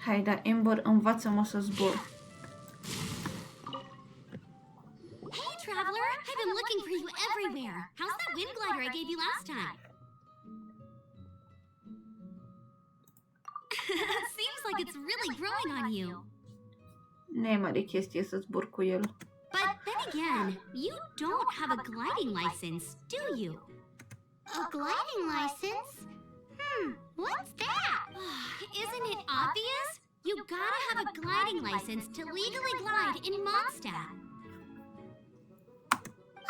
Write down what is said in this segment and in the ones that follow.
Hai, da, Amber, învață-mă să zbor. Hey, traveler! I've been looking for you everywhere. How's that wind glider I gave you last time? Seems like it's really growing on you. Nu e mare chestie să zbor cu el. But then again, you don't have a gliding license, do you? A gliding license? What's that? Isn't it obvious? You gotta have a gliding license to legally glide in Mondstadt.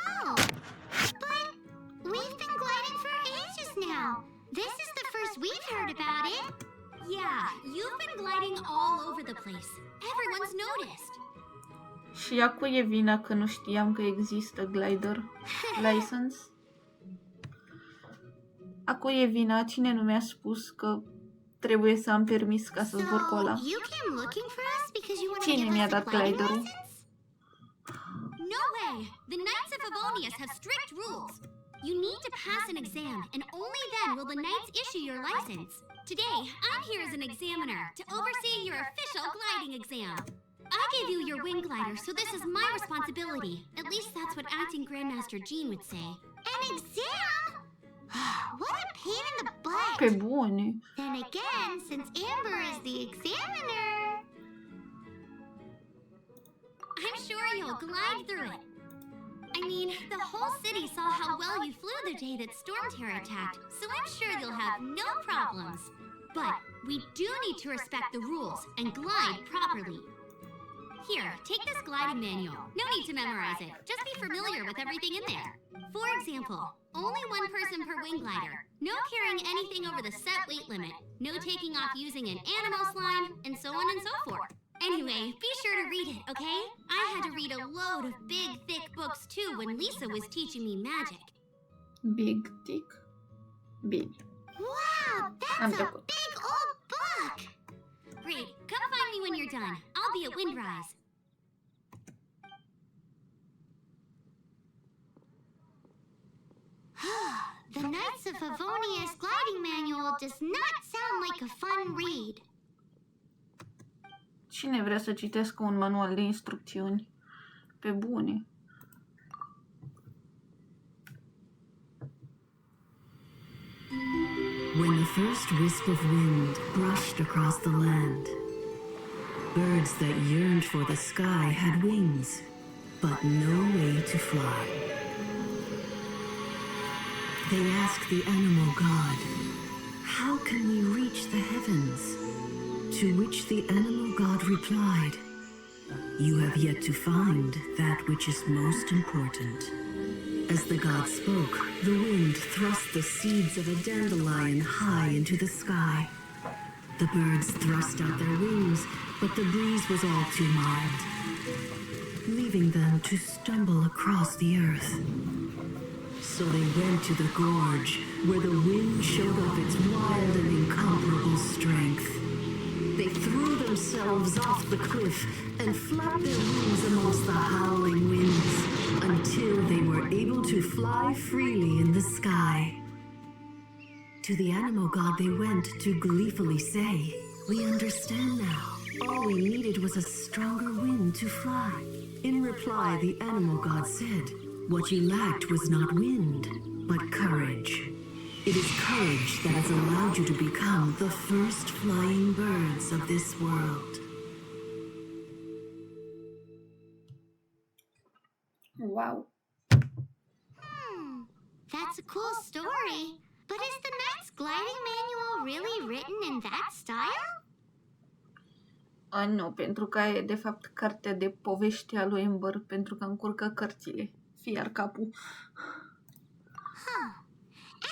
Oh, but we've been gliding for ages now. This is the first we've heard about it. Yeah, you've been gliding all over the place. Everyone's noticed. Și a cui e vina că nu știam că există glider license? A cui e vina? Cine nu mi-a spus că trebuie să am permis ca să zbor cu ăla? Cine mi-a dat gliderul? No way! The Knights of Favonius have strict rules. You need to pass an exam, and only then will the Knights issue your license. Today, I'm here as an examiner to oversee your official gliding exam. I gave you your wing glider, so this is my responsibility. At least that's what Acting Grandmaster Jean would say. An exam? What a pain in the butt! Pe bune. Then again, since Amber is the examiner, I'm sure you'll glide through it. I mean, the whole city saw how well you flew the day that Storm Terror attacked, so I'm sure you'll have no problems. But we do need to respect the rules and glide properly. Here, take this gliding manual. No need to memorize it. Just be familiar with everything in there. For example, only one person per wing glider. No carrying anything over the set weight limit. No taking off using an animal slime, and so on and so forth. Anyway, be sure to read it, okay? I had to read a load of big, thick books too when Lisa was teaching me magic. Big, thick. Bine. Wow, that's a big old book! Great, come find me when you're done. I'll be at Windrise. The Knights of Favonius gliding manual does not sound like a fun read. Cine vrea să citească un manual de instrucțiuni? Pe bune. When the first wisp of wind brushed across the land, birds that yearned for the sky had wings, but no way to fly. They asked the animal god, "How can we reach the heavens?" To which the animal god replied, "You have yet to find that which is most important." As the god spoke, the wind thrust the seeds of a dandelion high into the sky. The birds thrust out their wings, but the breeze was all too mild, leaving them to stumble across the earth. So they went to the gorge, where the wind showed off its wild and incomparable strength. They threw themselves off the cliff and flapped their wings amongst the howling winds until they were able to fly freely in the sky. To the animal god they went to gleefully say, "We understand now. All we needed was a stronger wind to fly." In reply, the animal god said, "What you lacked was not wind, but courage. It is courage that has allowed you to become the first flying birds of this world." Wow. That's a cool story. But is the Knight's gliding manual really written in that style? Nu, pentru că e de fapt cartea de povești a lui Amber, pentru că încurcă cărțile. Fiar capul.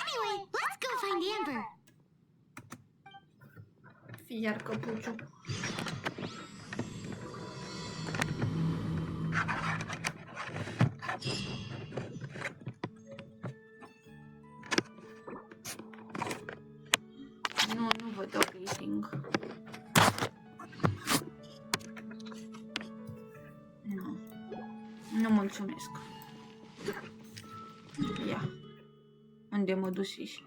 Anyway, let's go find Amber. Fiar căpuciu. Nu văd updating. Nu mulțumesc. Ia. Unde mă duci?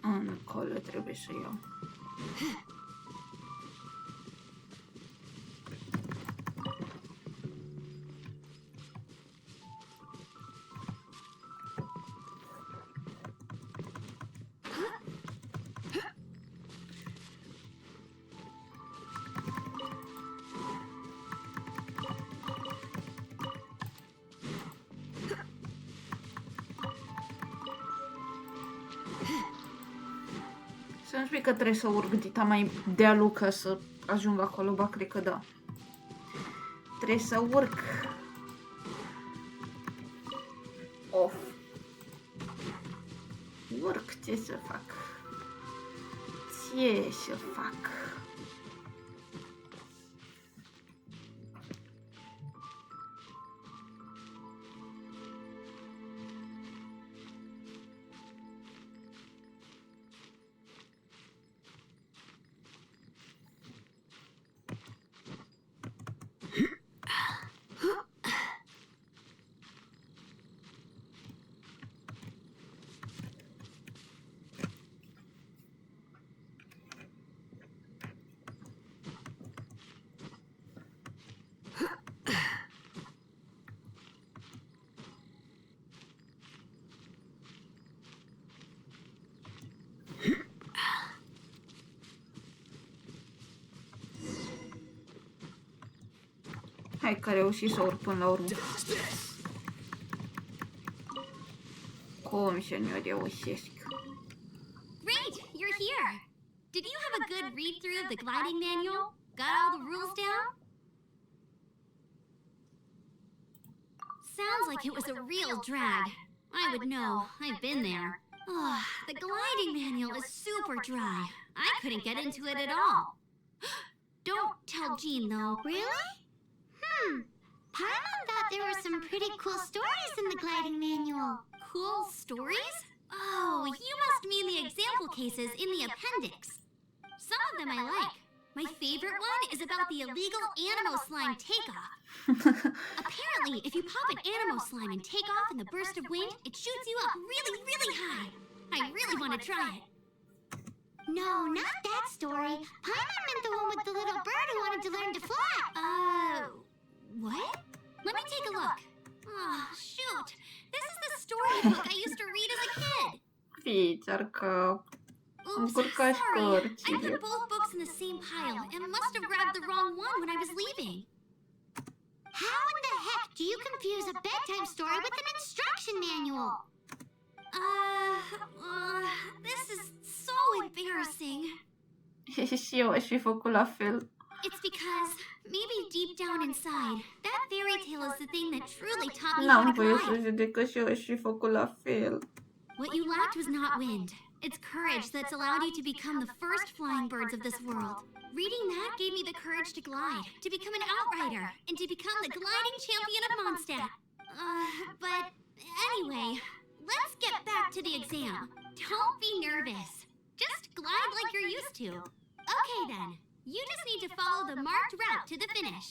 Încolo trebuie să iau. Să-mi spui că trebuie să urc dita mai dealul ca să ajung acolo, ba, cred că da. Trebuie să urc. Of. Urc, ce să fac? Ce să fac? Hai că reuși să urc până la urmă. Cum să nu reușesc? Great, you're here. Did you have a good read through of the gliding manual? Got all the rules down? Sounds like it was a real drag. I would know. I've been there. Oh, the gliding manual is super dry. I couldn't get into it at all. Don't tell Jean, though. Really? Paimon thought there were some pretty cool stories in the gliding manual. Cool stories? Oh, you must mean the example cases in the appendix. Some of them I like. My favorite one is about the illegal Animo slime takeoff. Apparently, if you pop an Animo slime and take off in the burst of wind, it shoots you up really, really high. I really want to try it. No, not that story. Paimon meant the one with the little bird who wanted to learn to fly. What? Let me take a look. Oh, shoot. This is the storybook I used to read as a kid. Fițarca. Oops, Încurcași sorry. I cărțile. put both books in the same pile and must have grabbed the wrong one when I was leaving. How in the heck do you confuse a bedtime story with an instruction manual? This is so embarrassing. Și eu aș fi făcut la fel. It's because, maybe deep down inside, that fairy tale is the thing that truly taught me how N-am to voie să glide. judec că și eu aș fi făcut la fel. What you lacked was not wind. It's courage that's allowed you to become the first flying birds of this world. Reading that gave me the courage to glide, to become an outrider, and to become the gliding champion of Mondstadt. But anyway, let's get back to the exam. Don't be nervous. Just glide like you're used to. Okay then, you just need to follow the marked route to the finish.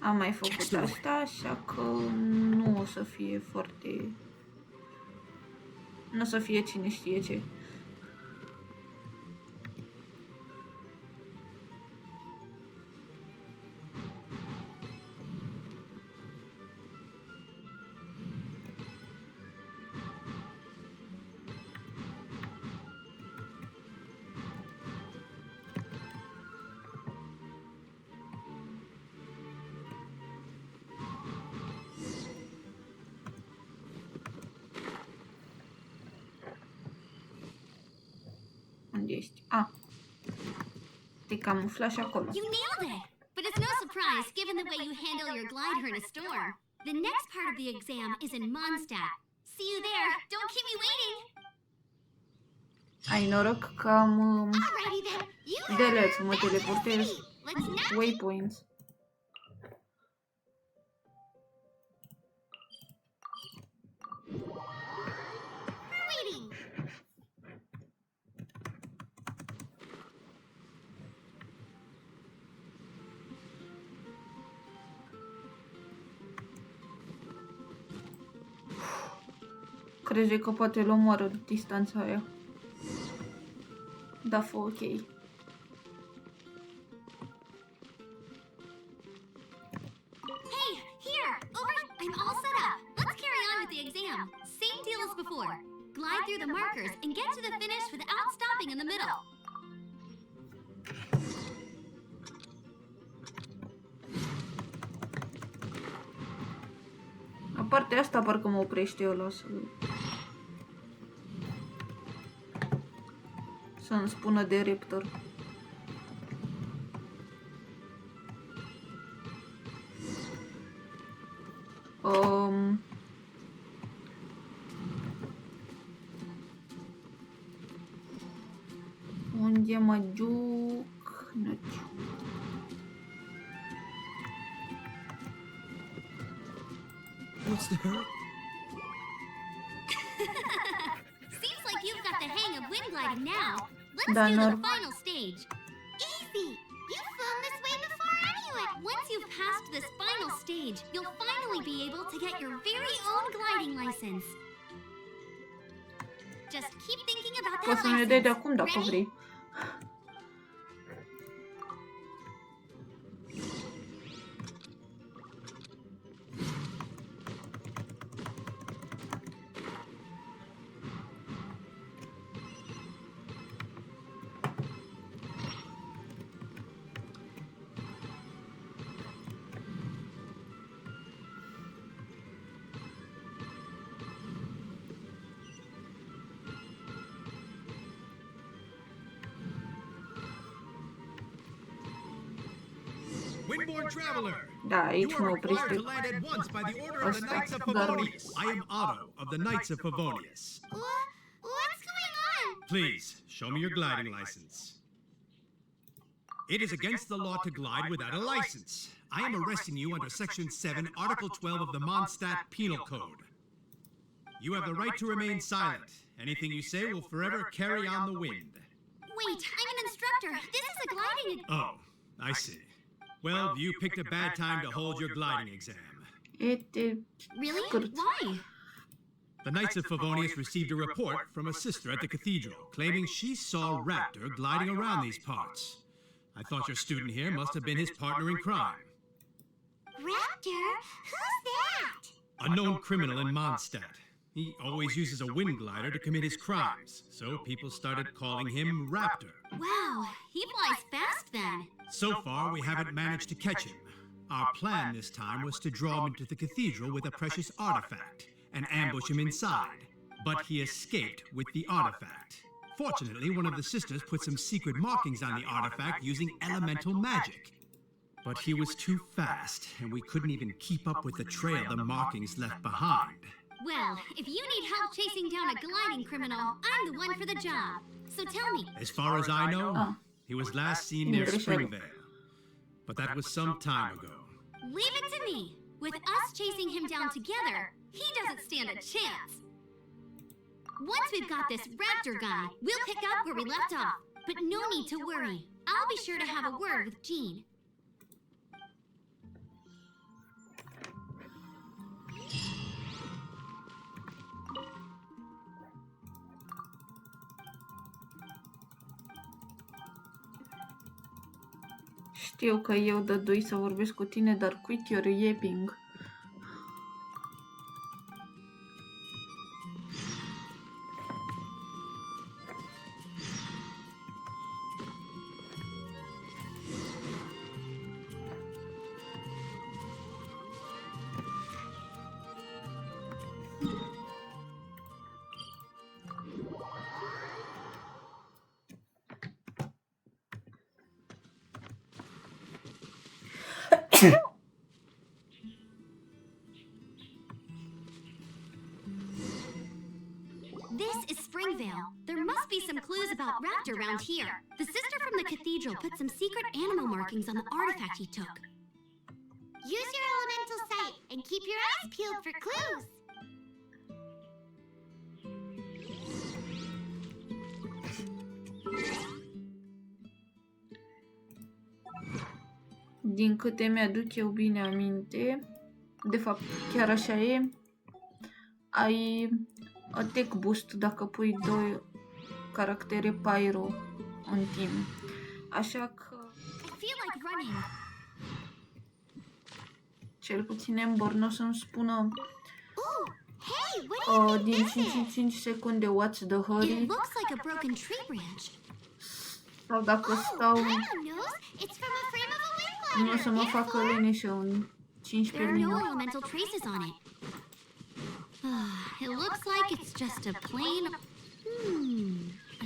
Am mai făcut asta, așa că nu o să fie foarte... Nu o să fie cine știe ce. Unde ești? Te camufla și acolo. You nailed it! But it's no surprise given the way you handle your glider in a storm. The next part of the exam is in Mondstadt. See you there. Don't keep me waiting. Ai noroc că am Alrighty then, you deleț, mă teleportez. let's not Waypoints. waiting. Crede că poate îl omoară distanța aia. Da, fă ok. Hey, here! Over! I'm all set up. Let's carry on with the exam. Same deal as before. Glide through the markers and get to the finish without stopping in the middle. La partea asta parcă mă oprește ăla să-mi spună de Raptor. Unde mă duc? Nu știu. What's the hurry? Seems like you've got the hang of wind gliding now. Let's Da, do the normal. final stage. Easy! You've flown this way before anyway! Once you've passed this final stage, you'll finally be able to get your very own gliding license. Just keep thinking about that Poți să ne dai de license. acum dacă Ready? vrei. Windborne traveler! Da, aici You mă are required oprește. to land at once by the order of the Asta, Knights of dar- Favonius. I am Otto of the Knights of Favonius. What's going on? Please, show me your gliding license. It is against the law to glide without a license. I am arresting you under Section 7, Article 12 of the Mondstadt Penal Code. You have the right to remain silent. Anything you say will forever carry on the wind. Wait, I'm an instructor. This is a gliding... Oh, I see. Well, you picked a bad time to hold your gliding exam. Really? Good. Why? The Knights of Favonius received a report from a sister at the cathedral claiming she saw Raptor gliding around these parts. I thought your student here must have been his partner in crime. Raptor? Who's that? A known criminal in Mondstadt. He always uses a wind glider to commit his crimes, so people started calling him Raptor. Wow, he flies fast then. So far, we haven't managed to catch him. Our plan this time was to draw him into the cathedral with a precious artifact and ambush him inside. But he escaped with the artifact. Fortunately, one of the sisters put some secret markings on the artifact using elemental magic. But he was too fast, and we couldn't even keep up with the trail the markings left behind. Well, if you need help chasing down a gliding criminal, I'm the one for the job. So tell me, As far as I know, Ah. he was last seen near Interesting. Springvale. But that was some time ago. leave it to me. With us chasing him down together, he doesn't stand a chance. Once we've got this Raptor guy, we'll pick up where we left off. But no need to worry. I'll be sure to have a word with Jean. Știu că eu dădui să vorbesc cu tine, dar quit your yapping. This is Springvale. There must be some clues about Raptor around here. The sister from the cathedral put some secret animal markings on the artifact he took. Use your elemental sight and keep your eyes peeled for clues. Din câte mi-aduc eu bine aminte, de fapt chiar așa e, ai attack boost dacă pui 2 caractere pyro în team. Așa că I feel like running. cel puțin Amber nu o să-mi spună Hey, what do you din think 5 this în is? 5 secunde what's the hurry It looks like a broken tree branch. sau dacă stau Paimon knows. It's from a frame of a wind nu o să mă glider. facă leneșă în There 15 are no minute. elemental traces on it. It looks like it's just a plain...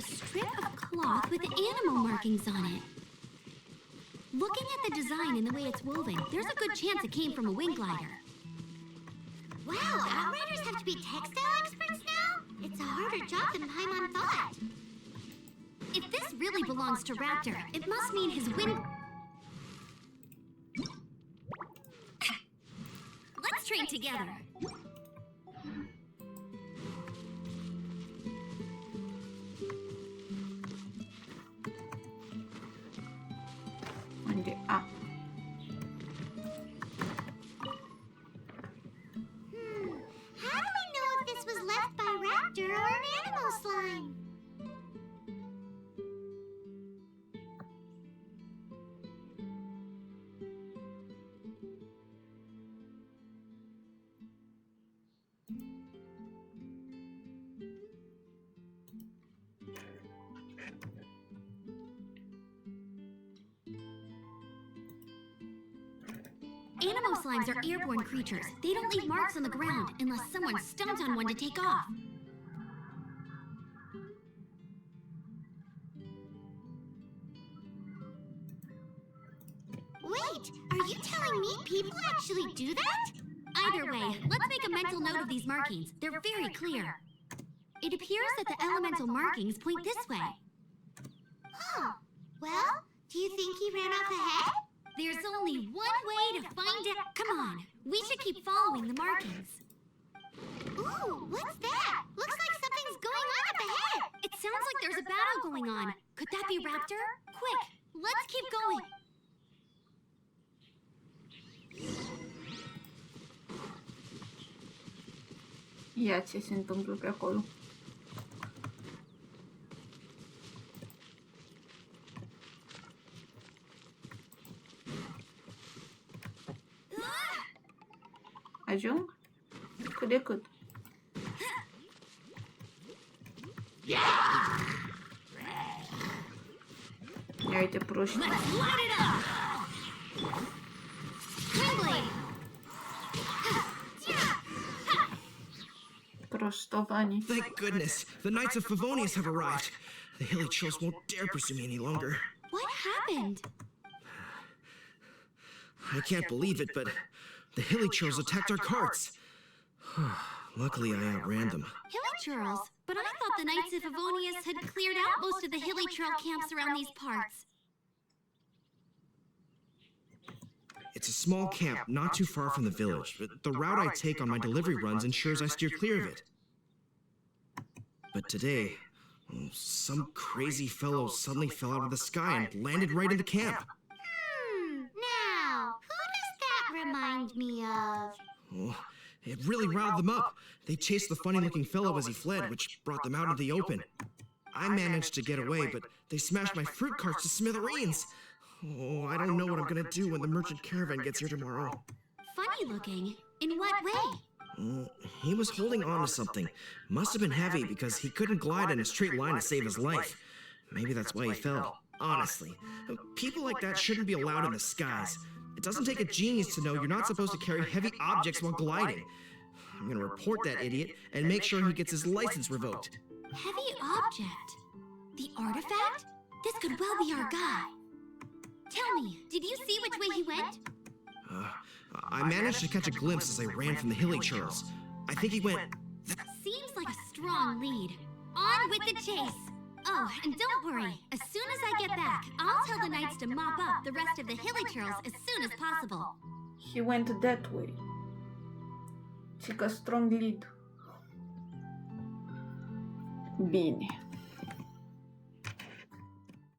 a strip of cloth with animal markings on it. Looking at the design and the way it's woven, there's a good chance it came from a wing glider. Wow, outriders have to be textile experts now? It's a harder job than Paimon thought. If this really belongs to Raptor, it must mean his wing... Let's train together. Unde? A. How do we know if this was left by Raptor or an animal slime? Animo slimes are airborne creatures. They don't leave marks on the ground unless someone stomps on one to take off. Wait, are you telling me people actually do that? Either way, let's make a mental note of these markings. They're very clear. It appears that the elemental markings point this way. Huh. Well, do you think he ran off ahead? There's only one way to find it. Come on, we should keep following the markings. Ooh, what's that? Looks like something's going on up ahead. It sounds like there's a battle going on. Could that be Raptor? Quick, let's keep going. Ia ce se întâmplă pe acolo. Ajung? Cât de cât. Ia uite proști. Let's light it up! Windblade! Prostovanii. Thank goodness, the Knights of Favonius have arrived. The hilly chills won't dare pursue me any longer. What happened? I can't believe it, but the hilly chills attacked our carts. Luckily, I outran them. Hilly Churls? But I thought the Knights of Favonius had cleared out most of the Hilly Churl camps around these parts. It's a small camp not too far from the village, but the route I take on my delivery runs ensures I steer clear of it. But today, some crazy fellow suddenly fell out of the sky and landed right in the camp. Now, who does that remind me of? Oh, it really riled them up. They chased the funny-looking fellow as he fled, which brought them out into the open. I managed to get away, but they smashed my fruit carts to smithereens. Oh, I don't know what I'm gonna do when the merchant caravan gets here tomorrow. Funny looking? In what way? He was holding on to something. Must have been heavy because he couldn't glide in a straight line to save his life. Maybe that's why he fell. Honestly, people like that shouldn't be allowed in the skies. It doesn't take a genius to know you're not supposed to carry heavy objects while gliding. I'm gonna report that idiot and make sure he gets his license revoked. Heavy object? The artifact? This could well be our guy. Tell me, did you see which way he went? I managed to catch a glimpse as I ran from the hilly churls. I think he went... Seems like a strong lead. On with the chase! Oh, and don't worry. As soon as I get back, I'll tell the knights to mop up the rest of the hilly churls as soon as possible. He went that way. Și că strong lead. Bine.